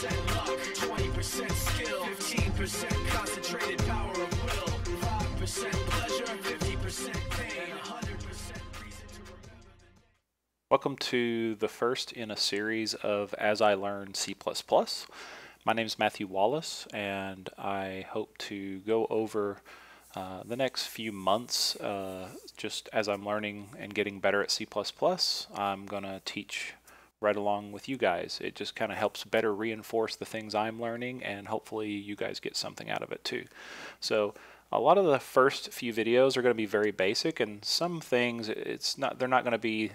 80% luck, 20% skill, 15% concentrated power of will, 5% pleasure, 50% pain, 100% reason to remember. Welcome to the first in a series of As I Learn C++. My name is Matthew Wallace, and I hope to go over the next few months just as I'm learning and getting better at C++. I'm going to teach right along with you guys. It just kind of helps better reinforce the things I'm learning, and hopefully you guys get something out of it too. So a lot of the first few videos are going to be very basic, and some things they're not going to be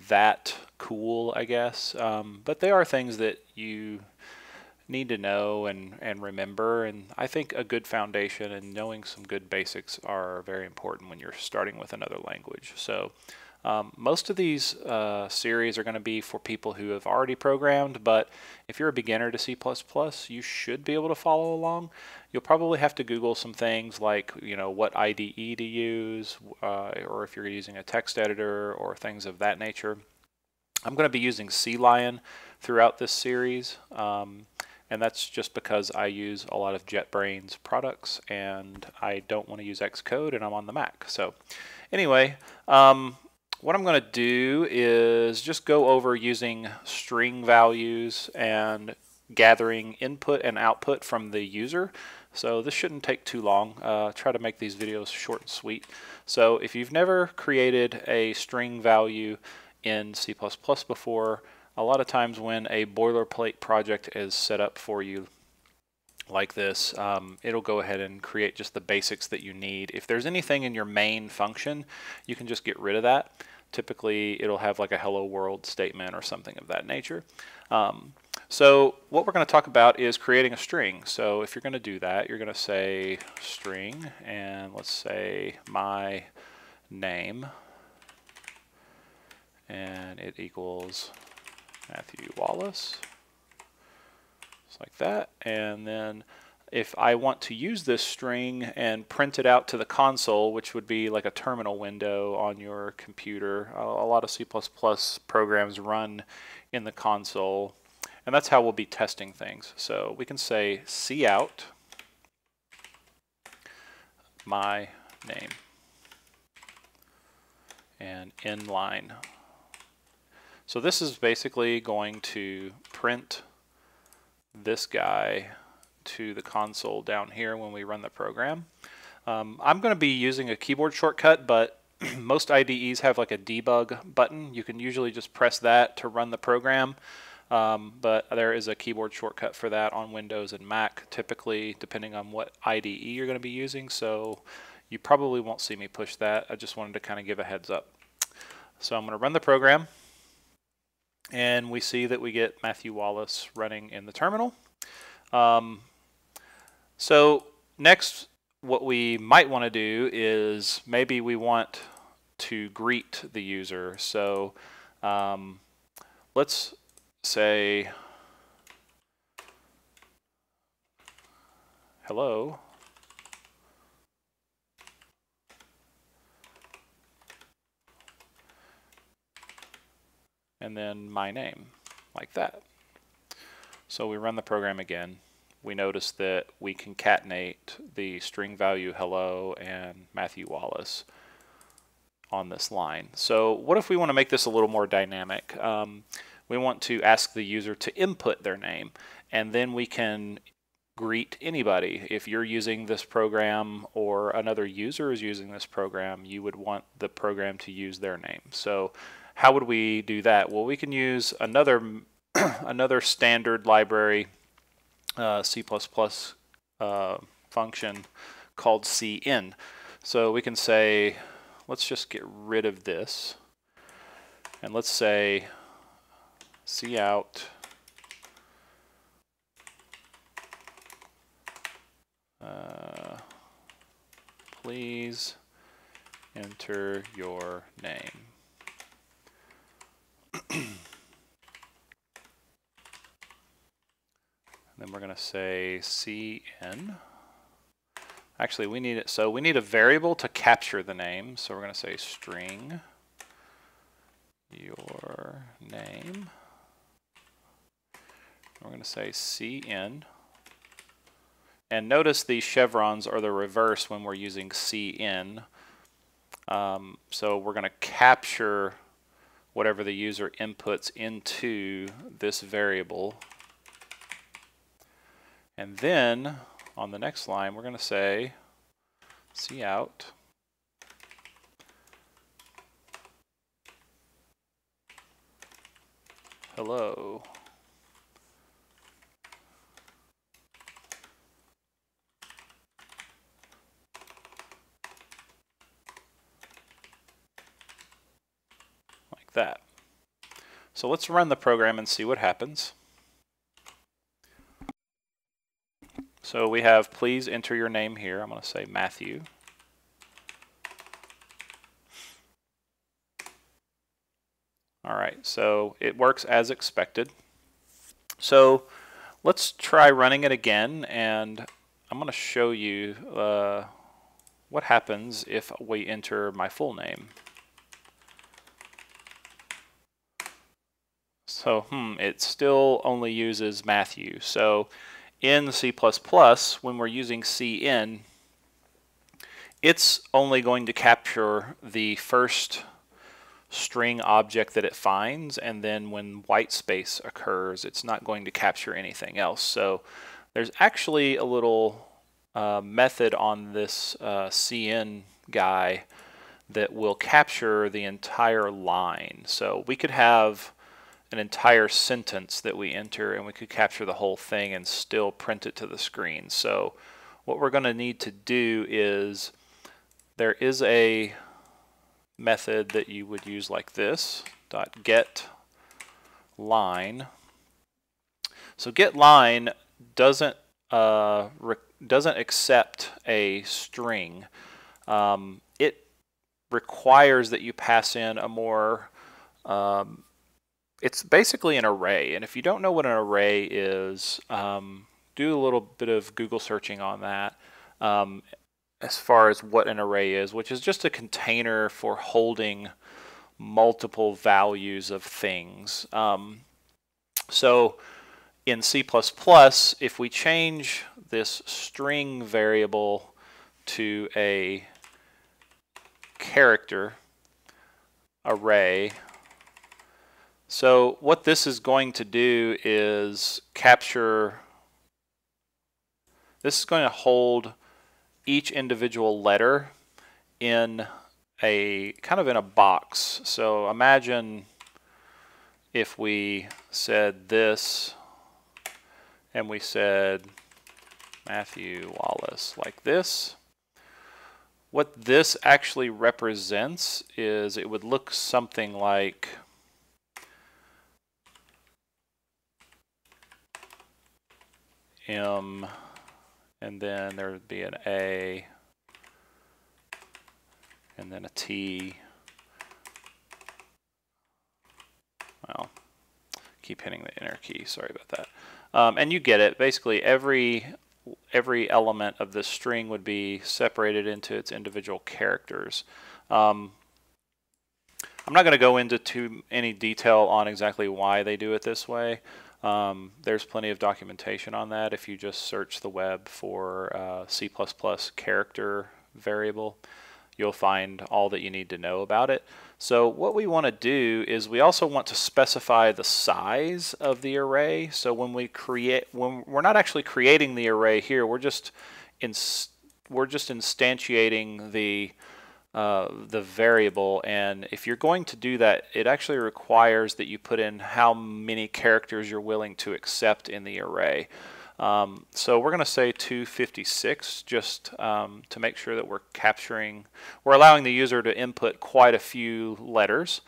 that cool, I guess, but they are things that you need to know and remember, and I think a good foundation and knowing some good basics are very important when you're starting with another language. So most of these series are going to be for people who have already programmed, but if you're a beginner to C++, you should be able to follow along. You'll probably have to Google some things like, what IDE to use, or if you're using a text editor or things of that nature. I'm going to be using CLion throughout this series, and that's just because I use a lot of JetBrains products, and I don't want to use Xcode, and I'm on the Mac. So anyway, what I'm going to do is just go over using string values and gathering input and output from the user. So this shouldn't take too long. Try to make these videos short and sweet. So if you've never created a string value in C++ before, a lot of times when a boilerplate project is set up for you like this, it'll go ahead and create just the basics that you need. If there's anything in your main function, you can just get rid of that. Typically, it'll have like a hello world statement or something of that nature. So what we're going to talk about is creating a string. So if you're going to do that, you're going to say string, and let's say my name, and it equals Matthew Wallace, just like that. And then if I want to use this string and print it out to the console, which would be like a terminal window on your computer, a lot of C++ programs run in the console, and that's how we'll be testing things. So we can say cout my name and inline. So this is basically going to print this guy to the console down here when we run the program. I'm going to be using a keyboard shortcut, but most IDEs have like a debug button. You can usually just press that to run the program, but there is a keyboard shortcut for that on Windows and Mac, typically depending on what IDE you're going to be using. So you probably won't see me push that. I just wanted to kind of give a heads up. So I'm going to run the program, and we see that we get Matthew Wallace running in the terminal. So next, what we might want to do is maybe we want to greet the user. So let's say hello, and then my name, like that. So we run the program again. We notice that we concatenate the string value hello and Matthew Wallace on this line. So what if we want to make this a little more dynamic? We want to ask the user to input their name, and then we can greet anybody. If you're using this program or another user is using this program, you would want the program to use their name. So how would we do that? Well, we can use another another standard library C++ function called cin. So we can say, let's just get rid of this, and let's say cout please enter your name. Then we're going to say cin. Actually, we need it. So we need a variable to capture the name. So we're going to say string your name. We're going to say cin. And notice these chevrons are the reverse when we're using cin. So we're going to capture whatever the user inputs into this variable. And then on the next line, we're going to say cout hello. Like that. So let's run the program and see what happens. So we have please enter your name here. I'm going to say Matthew. Alright, so it works as expected. So let's try running it again, and I'm going to show you what happens if we enter my full name. So it still only uses Matthew. So in C++, when we're using cin, it's only going to capture the first string object that it finds, and then when white space occurs, it's not going to capture anything else. So there's actually a little method on this cin guy that will capture the entire line. So we could have an entire sentence that we enter, and we could capture the whole thing and still print it to the screen. So what we're going to need to do is, there is a method that you would use like this, .get line. So get line doesn't accept a string. It requires that you pass in a more it's basically an array, and if you don't know what an array is, do a little bit of Google searching on that as far as what an array is, which is just a container for holding multiple values of things. So in C++, if we change this string variable to a character array, so what this is going to do is capture, this is going to hold each individual letter in a kind of in a box. So imagine if we said this and we said Matthew Wallace like this. What this actually represents is it would look something like M, and then there would be an A, and then a T. Well, keep hitting the enter key, sorry about that. And you get it. Basically every element of this string would be separated into its individual characters. I'm not going to go into any detail on exactly why they do it this way. There's plenty of documentation on that if you just search the web for C++ character variable. You'll find all that you need to know about it. So what we want to do is we also want to specify the size of the array. So when we're not actually creating the array here, we're just instantiating the variable, and if you're going to do that, it actually requires that you put in how many characters you're willing to accept in the array. So we're going to say 256 just to make sure that we're allowing the user to input quite a few letters.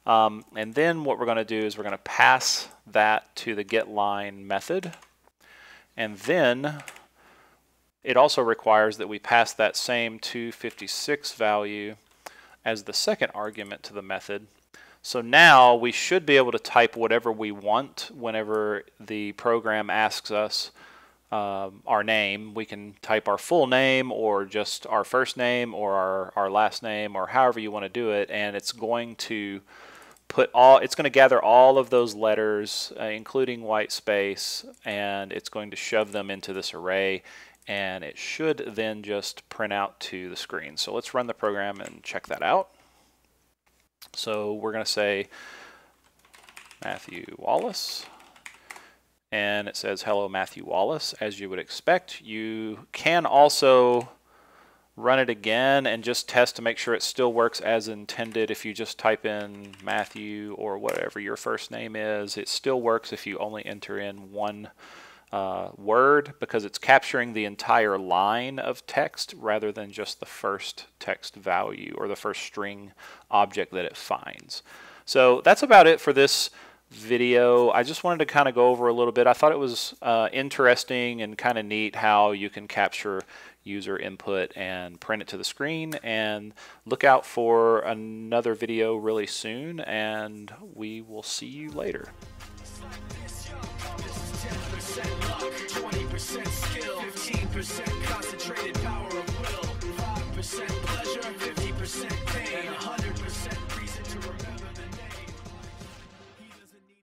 And then what we're going to do is we're going to pass that to the getLine method, and then it also requires that we pass that same 256 value as the second argument to the method. So now we should be able to type whatever we want whenever the program asks us our name. We can type our full name or just our first name or our last name or however you want to do it, and it's going to it's going to gather all of those letters, including white space, and it's going to shove them into this array, and it should then just print out to the screen. So let's run the program and check that out. So we're going to say Matthew Wallace, and it says hello Matthew Wallace, as you would expect. You can also run it again and just test to make sure it still works as intended. If you just type in Matthew or whatever your first name is, it still works if you only enter in one word, because it's capturing the entire line of text rather than just the first text value or the first string object that it finds. So that's about it for this video. I just wanted to kind of go over a little bit. I thought it was interesting and kind of neat how you can capture user input and print it to the screen. And look out for another video really soon, and we will see you later. 20% skill, 15% concentrated